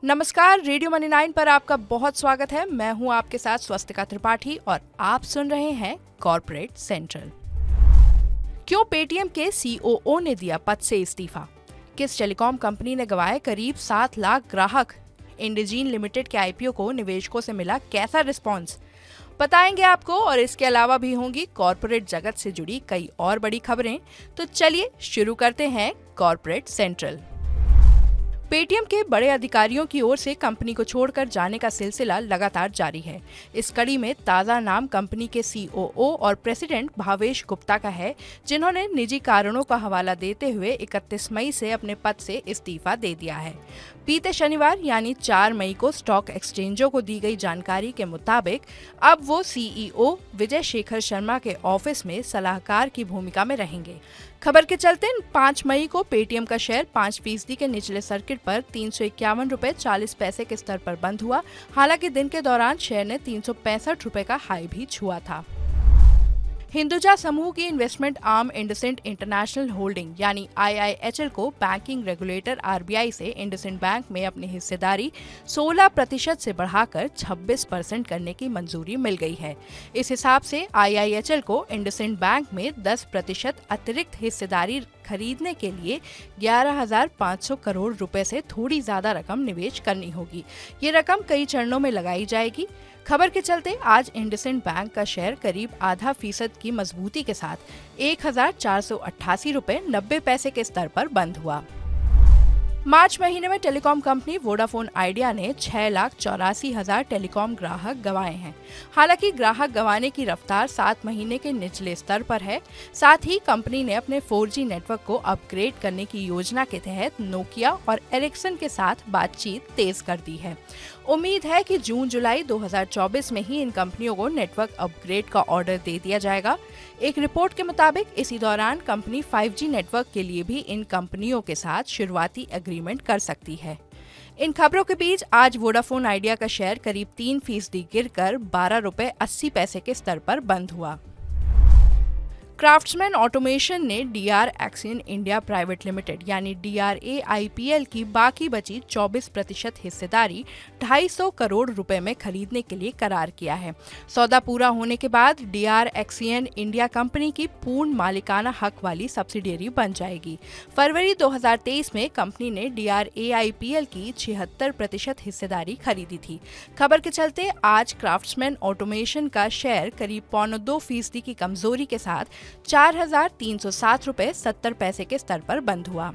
नमस्कार, radio money 9 पर आपका बहुत स्वागत है। मैं हूं आपके साथ स्वस्तिका त्रिपाठी और आप सुन रहे हैं कॉर्पोरेट सेंट्रल। क्यों पेटीएम के सीओओ ने दिया पद से इस्तीफा? किस टेलीकॉम कंपनी ने गंवाए करीब 7 लाख ग्राहक? इंडीजीन लिमिटेड के आईपीओ को निवेशकों से मिला कैसा रिस्पॉन्स? बताएंगे आपको, और इसके अलावा भी होंगी कॉर्पोरेट जगत से जुड़ी कई और बड़ी खबरें। तो चलिए शुरू करते हैं कॉर्पोरेट सेंट्रल। पेटीएम के बड़े अधिकारियों की ओर से कंपनी को छोड़कर जाने का सिलसिला लगातार जारी है। इस कड़ी में ताज़ा नाम कंपनी के सीओओ और प्रेसिडेंट भावेश गुप्ता का है, जिन्होंने निजी कारणों का हवाला देते हुए 31 मई से अपने पद से इस्तीफा दे दिया है। बीते शनिवार यानी 4 मई को स्टॉक एक्सचेंजों को दी गई जानकारी के मुताबिक अब वो सीईओ विजय शेखर शर्मा के ऑफिस में सलाहकार की भूमिका में रहेंगे। खबर के चलते 5 मई को पेटीएम का शेयर 5% के निचले सर्किट पर 351 रुपए 40 पैसे के स्तर पर बंद हुआ। हालांकि दिन के दौरान शेयर ने 365 रुपए का हाई भी छुआ था। हिंदुजा समूह की investment arm IndusInd international holding यानी IIHL को बैंकिंग रेगुलेटर RBI से इंडसइंड बैंक में अपनी हिस्सेदारी 16% से बढ़ाकर 26% करने की मंजूरी मिल गई है। इस हिसाब से IIHL को इंडसइंड बैंक में 10% अतिरिक्त हिस्सेदारी खरीदने के लिए 11,500 करोड़ रुपए से थोड़ी ज्यादा रकम निवेश करनी होगी। ये रकम कई चरणों में लगाई जाएगी। खबर के चलते आज इंडसइंड बैंक का शेयर करीब आधा फीसद की मजबूती के साथ 1,488 रुपए 90 पैसे के स्तर पर बंद हुआ। मार्च महीने में टेलीकॉम कंपनी वोडाफोन आइडिया ने 6,84,000 टेलीकॉम ग्राहक गंवाए हैं। हालांकि ग्राहक गंवाने की रफ्तार 7 महीने के निचले स्तर पर है। साथ ही कंपनी ने अपने 4G नेटवर्क को अपग्रेड करने की योजना के तहत नोकिया और एरिक्सन के साथ बातचीत तेज कर दी है। उम्मीद है कि जून-जुलाई 2024 में ही इन कंपनियों को नेटवर्क अपग्रेड का ऑर्डर दे दिया जाएगा। एक रिपोर्ट के मुताबिक इसी दौरान कंपनी 5G नेटवर्क के लिए भी इन कंपनियों के साथ शुरुआती एग्रीमेंट कर सकती है। इन खबरों के बीच आज वोडाफोन आइडिया का शेयर करीब 3% गिरकर 12 रुपए 80 पैसे के स्तर पर बंद हुआ। क्राफ्ट्समैन ऑटोमेशन ने DR एक्सियन इंडिया प्राइवेट लिमिटेड यानी DRAIPL की बाकी बची 24% हिस्सेदारी 250 करोड़ रुपए में खरीदने के लिए करार किया है। सौदा पूरा होने के बाद DR एक्सियन इंडिया कंपनी की पूर्ण मालिकाना हक वाली सब्सिडियरी बन जाएगी। फरवरी 2023 में कंपनी ने DRAIPL की 76% हिस्सेदारी खरीदी थी। खबर के चलते आज क्राफ्ट्समैन ऑटोमेशन का शेयर करीब 2.25% की कमजोरी के साथ 4,307 रुपए 70 पैसे के स्तर पर बंद हुआ।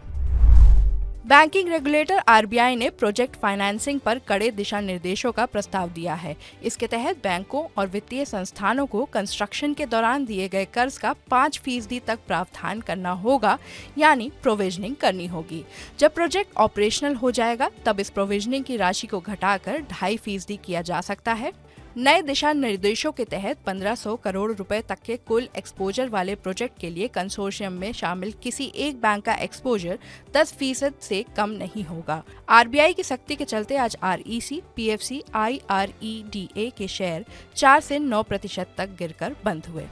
बैंकिंग रेगुलेटर RBI ने प्रोजेक्ट फाइनेंसिंग पर कड़े दिशा निर्देशों का प्रस्ताव दिया है। इसके तहत बैंकों और वित्तीय संस्थानों को कंस्ट्रक्शन के दौरान दिए गए कर्ज का 5% तक प्रावधान करना होगा, यानी प्रोविजनिंग करनी होगी। जब प्रोजेक्ट ऑपरेशनल हो जाएगा तब इस प्रोविजनिंग की राशि को घटाकर 2.5% किया जा सकता है। नए दिशा निर्देशों के तहत 1,500 करोड़ रुपए तक के कुल एक्सपोजर वाले प्रोजेक्ट के लिए कंसोर्शियम में शामिल किसी एक बैंक का एक्सपोजर 10% से कम नहीं होगा। RBI की सख्ती के चलते आज REC, PFC, IREDA के शेयर 4 से 9% तक गिरकर बंद हुए।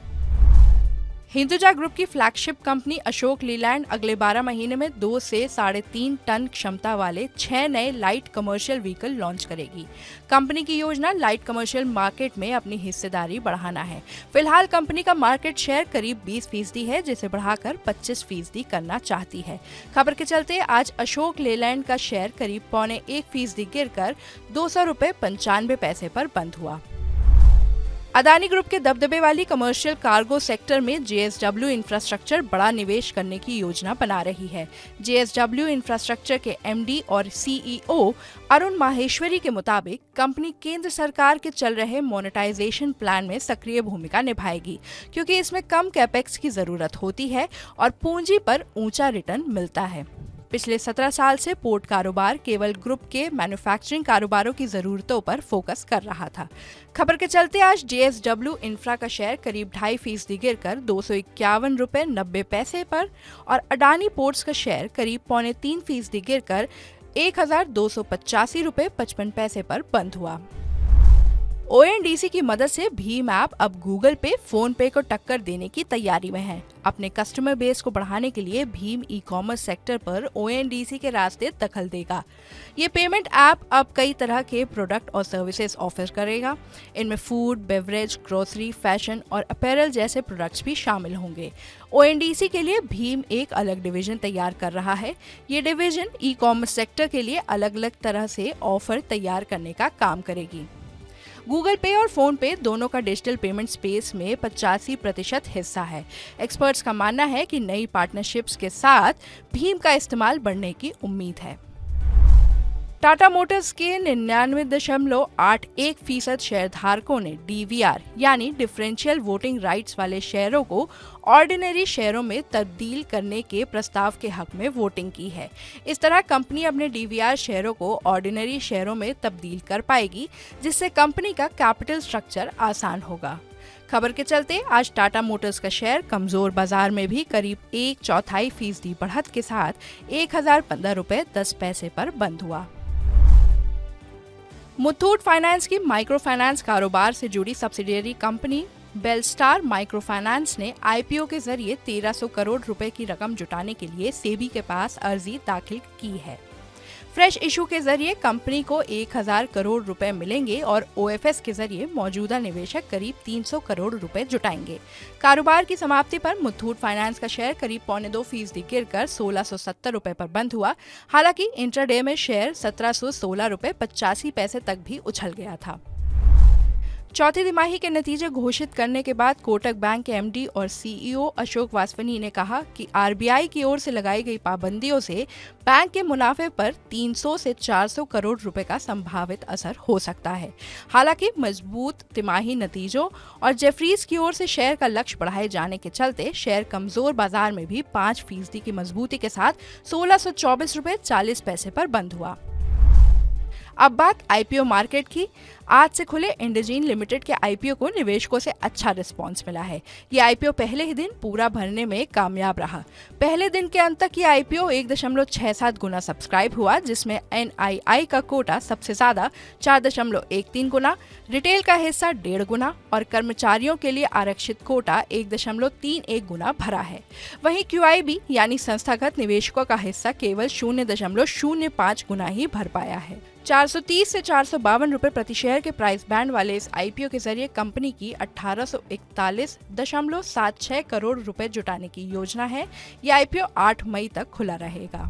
हिंदुजा ग्रुप की फ्लैगशिप कंपनी अशोक लीलैंड अगले 12 महीने में 2 से 3.5 टन क्षमता वाले 6 नए लाइट कमर्शियल व्हीकल लॉन्च करेगी। कंपनी की योजना लाइट कमर्शियल मार्केट में अपनी हिस्सेदारी बढ़ाना है। फिलहाल कंपनी का मार्केट शेयर करीब 20% है, जिसे बढ़ाकर 25% करना चाहती है। खबर के चलते आज अशोक लीलैंड का शेयर करीब 0.25% गिरकर 200 रुपए 95 पैसे पर बंद हुआ। अदानी ग्रुप के दबदबे वाली कमर्शियल कार्गो सेक्टर में JSW इंफ्रास्ट्रक्चर बड़ा निवेश करने की योजना बना रही है। JSW इंफ्रास्ट्रक्चर के MD और CEO अरुण माहेश्वरी के मुताबिक कंपनी केंद्र सरकार के चल रहे मोनेटाइजेशन प्लान में सक्रिय भूमिका निभाएगी, क्योंकि इसमें कम कैपेक्स की जरूरत होती है और पूंजी पर ऊंचा रिटर्न मिलता है। पिछले 17 साल से पोर्ट कारोबार केवल ग्रुप के मैन्युफैक्चरिंग कारोबारों की जरूरतों पर फोकस कर रहा था। खबर के चलते आज JSW इंफ्रा का शेयर करीब 2.5% गिरकर 251 रुपए 90 पैसे पर और अडानी पोर्ट्स का शेयर करीब 3.25% गिरकर 1,285 रुपए 55 पैसे पर बंद हुआ। ONDC की मदद से भीम ऐप अब गूगल पे, फोन पे को टक्कर देने की तैयारी में है। अपने कस्टमर बेस को बढ़ाने के लिए भीम ई-कॉमर्स सेक्टर पर ONDC के रास्ते दखल देगा। ये पेमेंट ऐप अब कई तरह के प्रोडक्ट और सर्विसेज ऑफर करेगा। इनमें फूड, बेवरेज, ग्रोसरी, फैशन और अपैरल जैसे प्रोडक्ट्स भी शामिल होंगे। ONDC के लिए भीम एक अलग डिवीजन तैयार कर रहा है। ये डिवीजन ई-कॉमर्स सेक्टर के लिए अलग-अलग तरह से ऑफर तैयार करने का काम करेगी। गूगल पे और फोन पे दोनों का डिजिटल पेमेंट स्पेस में 85% हिस्सा है। एक्सपर्ट्स का मानना है कि नई पार्टनरशिप्स के साथ भीम का इस्तेमाल बढ़ने की उम्मीद है। टाटा मोटर्स के 99.81% शेयरधारकों ने DVR यानी डिफरेंशियल वोटिंग राइट्स वाले शेयरों को ऑर्डिनरी शेयरों में तब्दील करने के प्रस्ताव के हक में वोटिंग की है। इस तरह कंपनी अपने DVR शेयरों को ऑर्डिनरी शेयरों में तब्दील कर पाएगी, जिससे कंपनी का कैपिटल स्ट्रक्चर आसान होगा। खबर के चलते आज टाटा मोटर्स का शेयर कमजोर बाजार में भी करीब 1/4% बढ़त के साथ 1015.10 पर बंद हुआ। मुथूट फाइनेंस की माइक्रो फाइनेंस कारोबार से जुड़ी subsidiary company Belstar micro finance ने IPO के जरिए 1300 करोड़ रुपए की रकम जुटाने के लिए सेबी के पास अर्जी दाखिल की है। फ्रेश इशू के जरिए कंपनी को 1000 करोड़ रुपए मिलेंगे और OFS के जरिए मौजूदा निवेशक करीब 300 करोड़ रुपए जुटाएंगे। कारोबार की समाप्ति पर मुथूट फाइनेंस का शेयर करीब 0.25% गिरकर 1670 रुपए पर बंद हुआ। हालांकि इंट्राडे में शेयर 1716 रुपए 85 पैसे तक भी उछल गया था। चौथी तिमाही के नतीजे घोषित करने के बाद कोटक बैंक के MD और CEO अशोक वासवानी ने कहा कि RBI की ओर से लगाई गई पाबंदियों से बैंक के मुनाफे पर 300 से 400 करोड़ रुपए का संभावित असर हो सकता है। हालांकि मजबूत तिमाही नतीजों और जेफरीज की ओर से शेयर का लक्ष्य बढ़ाए जाने के चलते शेयर कमजोर बाजार में भी 5% की मजबूती के साथ 1624 रुपए 40 पैसे पर बंद हुआ। अब बात IPO मार्केट की। आज से खुले इंडजीन लिमिटेड के IPO को निवेशकों से अच्छा रिस्पांस मिला है। ये IPO पहले ही दिन पूरा भरने में कामयाब रहा। पहले दिन के अंत तक ये IPO 1.67 गुना सब्सक्राइब हुआ, जिसमें NII का कोटा सबसे ज्यादा 4.13 गुना, रिटेल का हिस्सा 1.5 गुना और कर्मचारियों के लिए आरक्षित कोटा 1.31 गुना भरा है। वहीं QIB यानी संस्थागत निवेशकों का हिस्सा केवल 0.05 गुना ही भर पाया है। 430 से 452 रुपए प्रति शेयर के प्राइस बैंड वाले इस IPO के जरिए कंपनी की 1841.76 करोड़ रुपए जुटाने की योजना है। ये IPO 8 मई तक खुला रहेगा।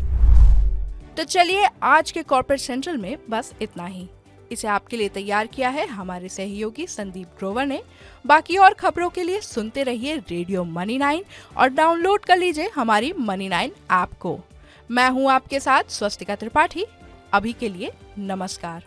तो चलिए आज के कॉर्पोरेट सेंट्रल में बस इतना ही। इसे आपके लिए तैयार किया है हमारे सहयोगी संदीप ग्रोवर ने। बाकी और खबरों के लिए सुनते रहिए रेडियो मनी 9 और डाउनलोड कर लीजिए हमारी मनी 9 ऐप को। मैं हूँ आपके साथ स्वस्तिका त्रिपाठी। अभी के लिए नमस्कार।